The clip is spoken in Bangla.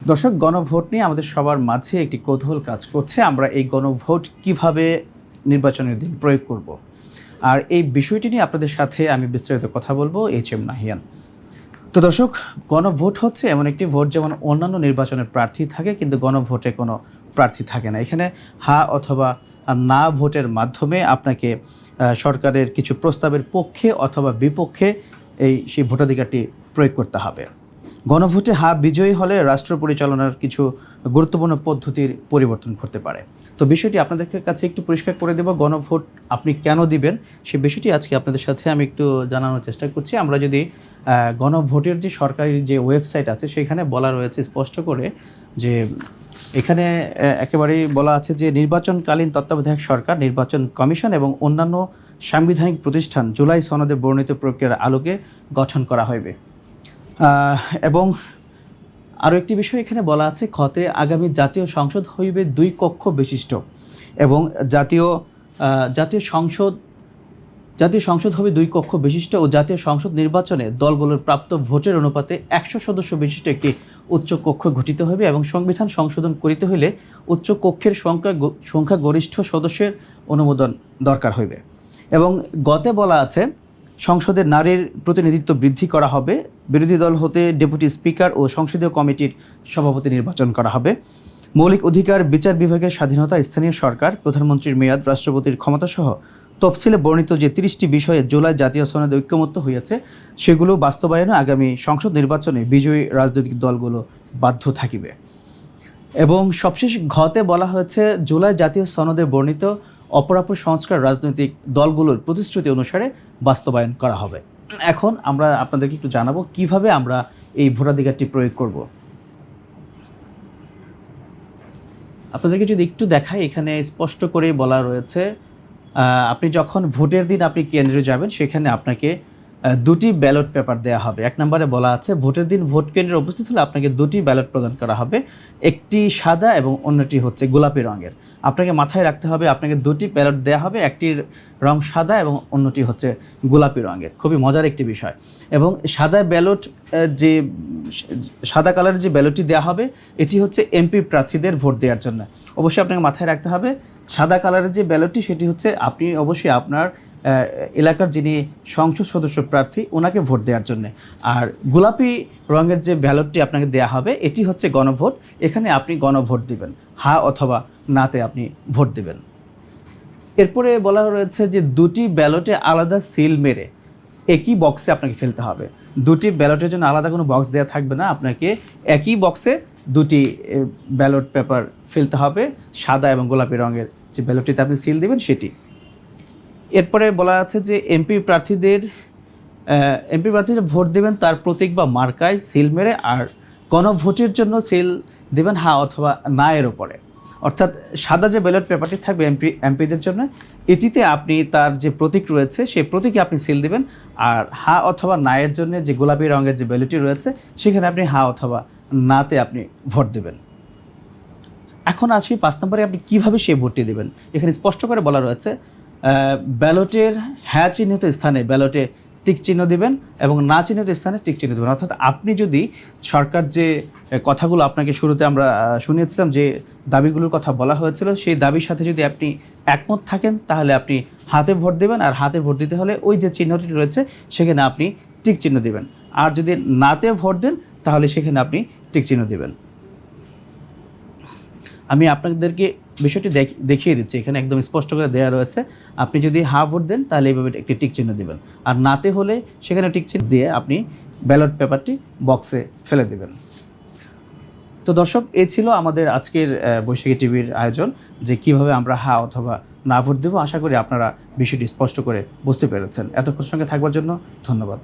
দর্শক, গণভোট নিয়ে আমাদের সবার মাঝে একটি কৌতূহল কাজ করছে। আমরা এই গণভোট কিভাবে নির্বাচনের দিন প্রয়োগ করব, আর এই বিষয়টি নিয়ে আপনাদের সাথে আমি বিস্তারিত কথা বলবো। HM নাহিয়ান। তো দর্শক, গণভোট হচ্ছে এমন একটি ভোট যেমন অন্যান্য নির্বাচনের প্রার্থী থাকে, কিন্তু গণভোটে কোনো প্রার্থী থাকে না। এখানে হা অথবা না ভোটের মাধ্যমে আপনাকে সরকারের কিছু প্রস্তাবের পক্ষে অথবা বিপক্ষে সেই ভোটাধিকারটি প্রয়োগ করতে হবে। গণভোটে হা বিজয়ী হলে রাষ্ট্র পরিচালনার কিছু গুরুত্বপূর্ণ পদ্ধতির পরিবর্তন করতে পারে। তো বিষয়টি আপনাদের কাছে একটু পরিষ্কার করে দেব। গণভোট আপনি কেন দিবেন সে বিষয়টি আজকে আপনাদের সাথে আমি একটু জানানোর চেষ্টা করছি। আমরা যদি গণভোটের যে সরকারি যে ওয়েবসাইট আছে সেখানে বলা রয়েছে স্পষ্ট করে যে এখানে একেবারেই বলা আছে যে নির্বাচনকালীন তত্ত্বাবধায়ক সরকার, নির্বাচন কমিশন এবং অন্যান্য সাংবিধানিক প্রতিষ্ঠান জুলাই সনদে বর্ণিত প্রক্রিয়ার আলোকে গঠন করা হইবে। এবং আরও একটি বিষয় এখানে বলা আছে, খতে আগামী জাতীয় সংসদ হইবে 2 কক্ষ বিশিষ্ট এবং জাতীয় সংসদ হবে 2 কক্ষ বিশিষ্ট ও জাতীয় সংসদ নির্বাচনে দলগুলোর প্রাপ্ত ভোটের অনুপাতে 100 সদস্য বিশিষ্ট একটি উচ্চ কক্ষ গঠিত হইবে এবং সংবিধান সংশোধন করিতে হইলে উচ্চ কক্ষের সংখ্যা গরিষ্ঠ সদস্যের অনুমোদন দরকার হইবে। এবং গতে বলা আছে সংসদের নারীর প্রতিনিধিত্ব বৃদ্ধি করা হবে, বিরোধী দল হতে ডেপুটি স্পিকার ও সংসদীয় কমিটির সভাপতি নির্বাচন করা হবে, মৌলিক অধিকার, বিচার বিভাগের স্বাধীনতা, স্থানীয় সরকার, প্রধানমন্ত্রীর মেয়াদ, রাষ্ট্রপতির ক্ষমতাসহ তফসিলে বর্ণিত যে 30টি বিষয়ে জুলাই জাতীয় সনদে ঐক্যমত্য হইয়াছে সেগুলো বাস্তবায়নে আগামী সংসদ নির্বাচনে বিজয়ী রাজনৈতিক দলগুলো বাধ্য থাকিবে। এবং সবশেষ ঘতে বলা হয়েছে জুলাই জাতীয় সনদে বর্ণিত অপরাপর সংস্কার রাজনৈতিক দলগুলোর প্রতিশ্রুতি অনুসারে বাস্তবায়ন করা হবে। এখন আমরা আপনাদেরকে একটু জানাবো কিভাবে আমরা এই ভোটাধিকারটি প্রয়োগ করব। আপনাদেরকে যদি একটু দেখাই, এখানে স্পষ্ট করেই বলা রয়েছে আপনি যখন ভোটের দিন আপনি কেন্দ্রে যাবেন সেখানে আপনাকে 2টি ব্যালট পেপার দেওয়া হবে। 1 নম্বরে বলা আছে ভোটের দিন ভোট কেন্দ্রে উপস্থিত হলে আপনাকে 2টি ব্যালট প্রদান করা হবে, একটি সাদা এবং অন্যটি হচ্ছে গোলাপি রঙের। আপনাকে মাথায় রাখতে হবে আপনাকে 2টি ব্যালট দেওয়া হবে, একটির রং সাদা এবং অন্যটি হচ্ছে গোলাপি রঙের। খুবই মজার একটি বিষয়। এবং সাদা কালারের যে ব্যালটটি দেওয়া হবে এটি হচ্ছে এমপি প্রার্থীদের ভোট দেওয়ার জন্য। অবশ্যই আপনাকে মাথায় রাখতে হবে সাদা কালারের যে ব্যালটটি সেটি হচ্ছে আপনি অবশ্যই আপনার এলাকার যিনি সংসদ সদস্য প্রার্থী ওনাকে ভোট দেওয়ার জন্য। আর গোলাপি রঙের যে ব্যালটটি আপনাকে দেওয়া হবে এটি হচ্ছে গণভোট। এখানে আপনি গণভোট দিবেন, হা অথবা নাতে আপনি ভোট দিবেন। এরপরে বলা রয়েছে যে 2টি ব্যালটে আলাদা সিল মেরে একই বক্সে আপনাকে ফেলতে হবে। 2টি ব্যালটের জন্য আলাদা কোনো বক্স দেওয়া থাকবে না, আপনাকে একই বক্সে 2টি ব্যালট পেপার ফেলতে হবে, সাদা এবং গোলাপি রঙের যে ব্যালটটিতে আপনি সিল দিবেন সেটি। এরপরে বলা আছে যে এমপি প্রার্থীদের ভোট দেবেন তার প্রতীক বা মার্কায় সিল মেরে, আর গণভোটের জন্য সিল দেবেন হা অথবা না এর উপরে। অর্থাৎ সাদা যে ব্যালট পেপারটি থাকবে এমপিদের জন্য এটিতে আপনি তার যে প্রতীক রয়েছে সেই প্রতীকে আপনি সিল দিবেন, আর হা অথবা না এর জন্য যে গোলাপি রঙের যে ব্যালটটি রয়েছে সেখানে আপনি হা অথবা নাতে আপনি ভোট দেবেন। এখন আসি 5 নম্বরে আপনি কীভাবে সেই ভোটটি দেবেন। এখানে স্পষ্ট করে বলা রয়েছে ব্যালটের হ্যাঁ চিহ্নিত স্থানে ব্যালটে টিক চিহ্ন দিবেন এবং না চিহ্নিত স্থানে টিক চিহ্ন দেবেন। অর্থাৎ আপনি যদি সরকার যে কথাগুলো আপনাকে শুরুতে আমরা শুনিয়েছিলাম যে দাবিগুলোর কথা বলা হয়েছিল সেই দাবির সাথে যদি আপনি একমত থাকেন তাহলে আপনি হাতে ভোট দেবেন, আর হাতে ভোট দিতে হলে ওই যে চিহ্নটি রয়েছে সেখানে আপনি টিক চিহ্ন দেবেন। আর যদি নাতে ভোট দেন তাহলে সেখানে আপনি টিক চিহ্ন দেবেন। আমি আপনাদেরকে বিষয়টি দেখিয়ে দিচ্ছি, এখানে একদম স্পষ্ট করে দেওয়া রয়েছে। আপনি যদি হা ভোট দেন তাহলে এইভাবে একটি টিক চিহ্ন দেবেন, আর নাতে হলে সেখানে টিক চিহ্ন দিয়ে আপনি ব্যালট পেপারটি বক্সে ফেলে দেবেন। তো দর্শক, এই ছিল আমাদের আজকের বৈশাখী টিভির আয়োজন যে কিভাবে আমরা হা অথবা না ভোট দেবো। আশা করি আপনারা বিষয়টি স্পষ্ট করে বুঝতে পেরেছেন। এতক্ষণ সঙ্গে থাকবার জন্য ধন্যবাদ।